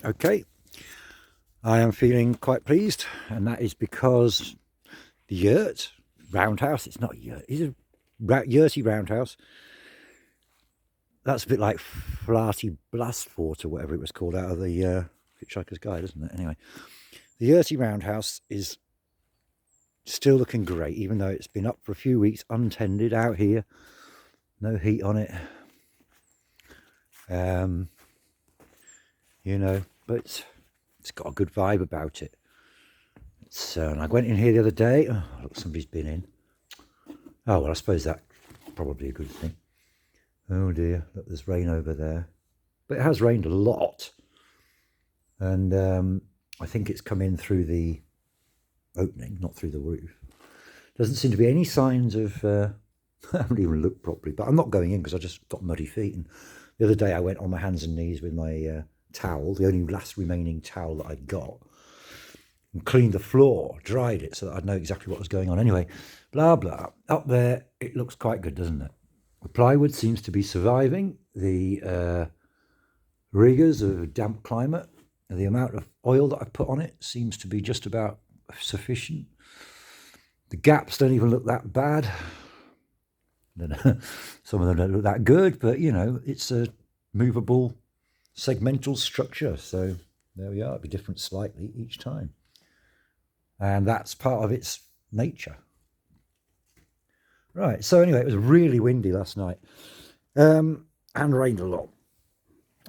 Okay, I am feeling quite pleased, and that is because the Yurt Roundhouse, it's not a Yurt, it's a Yurty Roundhouse. That's a bit like Flarty Blastfort or whatever it was called out of the Hitchhiker's Guide, isn't it? Anyway, the Yurty Roundhouse is still looking great, even though it's been up for a few weeks untended out here. No heat on it. You know, but it's got a good vibe about it. And I went in here the other day. Oh, look, somebody's been in. Oh, well, I suppose that's probably a good thing. Oh dear, look, there's rain over there. But it has rained a lot. And I think it's come in through the opening, not through the roof. Doesn't seem to be any signs of... I haven't even looked properly, but I'm not going in because I just got muddy feet. And the other day I went on my hands and knees with my towel, the only last remaining towel that I'd got, and cleaned the floor, dried it so that I'd know exactly what was going on. Anyway, blah, blah. Up there, it looks quite good, doesn't it? The plywood seems to be surviving the rigours of a damp climate. The amount of oil that I put on it seems to be just about sufficient. The gaps don't even look that bad. Some of them don't look that good, but, you know, it's a movable segmental structure. So there we are. It'll be different slightly each time. And that's part of its nature. Right, so anyway, it was really windy last night and rained a lot.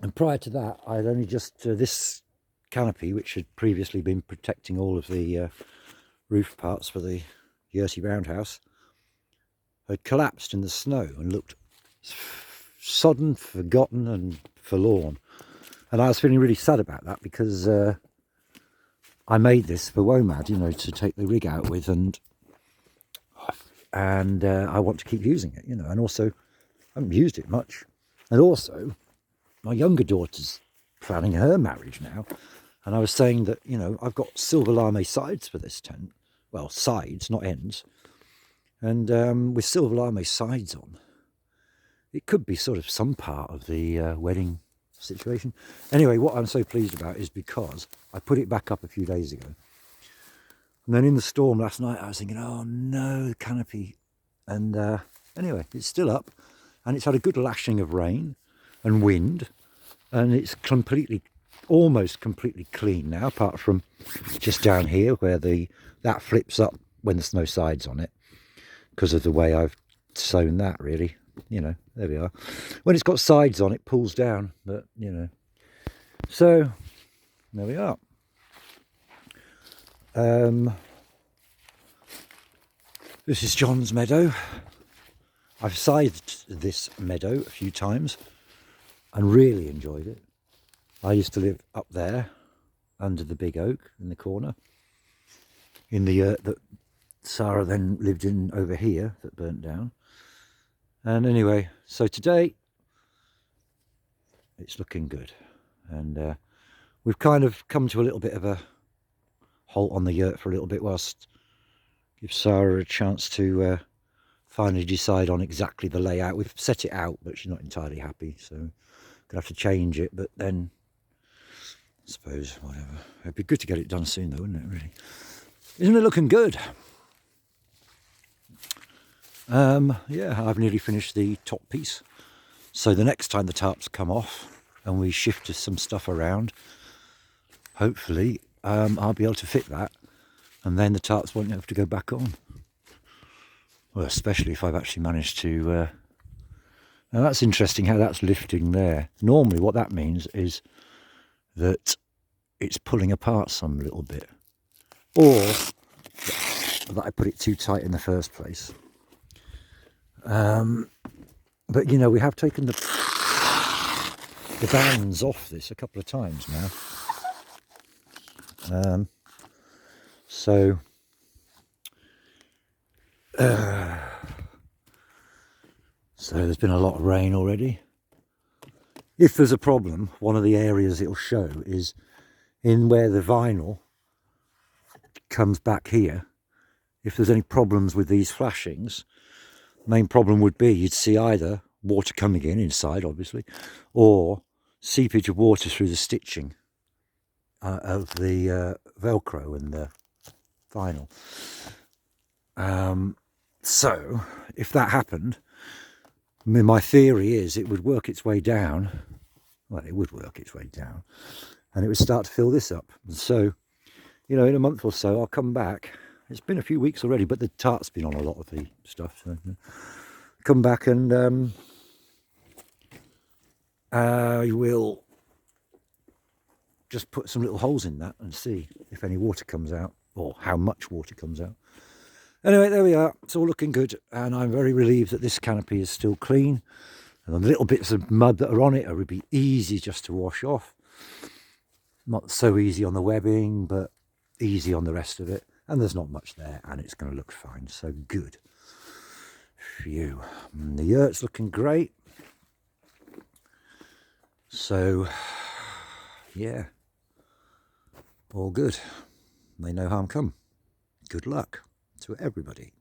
And prior to that, I'd only just, this canopy, which had previously been protecting all of the roof parts for the Yurty Roundhouse, had collapsed in the snow and looked sodden, forgotten and forlorn. And I was feeling really sad about that because I made this for WOMAD, you know, to take the rig out with, and I want to keep using it, you know, and also I haven't used it much. And also, my younger daughter's planning her marriage now, and I was saying that, you know, I've got silver lame sides for this tent. Well, sides, not ends. And with silver lame sides on, it could be sort of some part of the wedding situation. Anyway, what I'm so pleased about is because I put it back up a few days ago. And then in the storm last night, I was thinking, oh no, the canopy. And anyway, it's still up. And it's had a good lashing of rain and wind. And it's almost completely clean now, apart from just down here where that flips up when there's no sides on it, because of the way I've sewn that, really. You know, there we are. When it's got sides on, it pulls down, but, you know. So, there we are. This is John's meadow. I've scythed this meadow a few times and really enjoyed it. I used to live up there under the big oak in the corner, in the yurt that Sarah then lived in over here that burnt down. And anyway, so today it's looking good, and we've kind of come to a little bit of a halt on the yurt for a little bit whilst give Sarah a chance to finally decide on exactly the layout. We've set it out, but she's not entirely happy, so gonna have to change it. But then I suppose whatever, it'd be good to get it done soon though, wouldn't it, really? Isn't it looking good? Yeah, I've nearly finished the top piece. So the next time the tarps come off and we shift some stuff around, hopefully I'll be able to fit that, and then the tarps won't have to go back on. Well, especially if I've actually managed to... Now that's interesting how that's lifting there. Normally what that means is that it's pulling apart some little bit, or that I put it too tight in the first place. But, you know, we have taken the bands off this a couple of times now. So there's been a lot of rain already. If there's a problem, one of the areas it'll show is in where the vinyl comes back here. If there's any problems with these flashings, the main problem would be you'd see either water coming in inside, obviously, or seepage of water through the stitching. of the Velcro and the vinyl. So if that happened, I mean, my theory is it would work its way down. Well, it would work its way down, and it would start to fill this up. And so, you know, in a month or so, I'll come back. It's been a few weeks already, but the tart's been on a lot of the stuff. So come back and I will just put some little holes in that and see if any water comes out, or how much water comes out. Anyway, there we are. It's all looking good, and I'm very relieved that this canopy is still clean. And the little bits of mud that are on it are be easy just to wash off. Not so easy on the webbing, but easy on the rest of it. And there's not much there, and it's going to look fine. So good. Phew. And the yurt's looking great. So, yeah. All good. May no harm come. Good luck to everybody.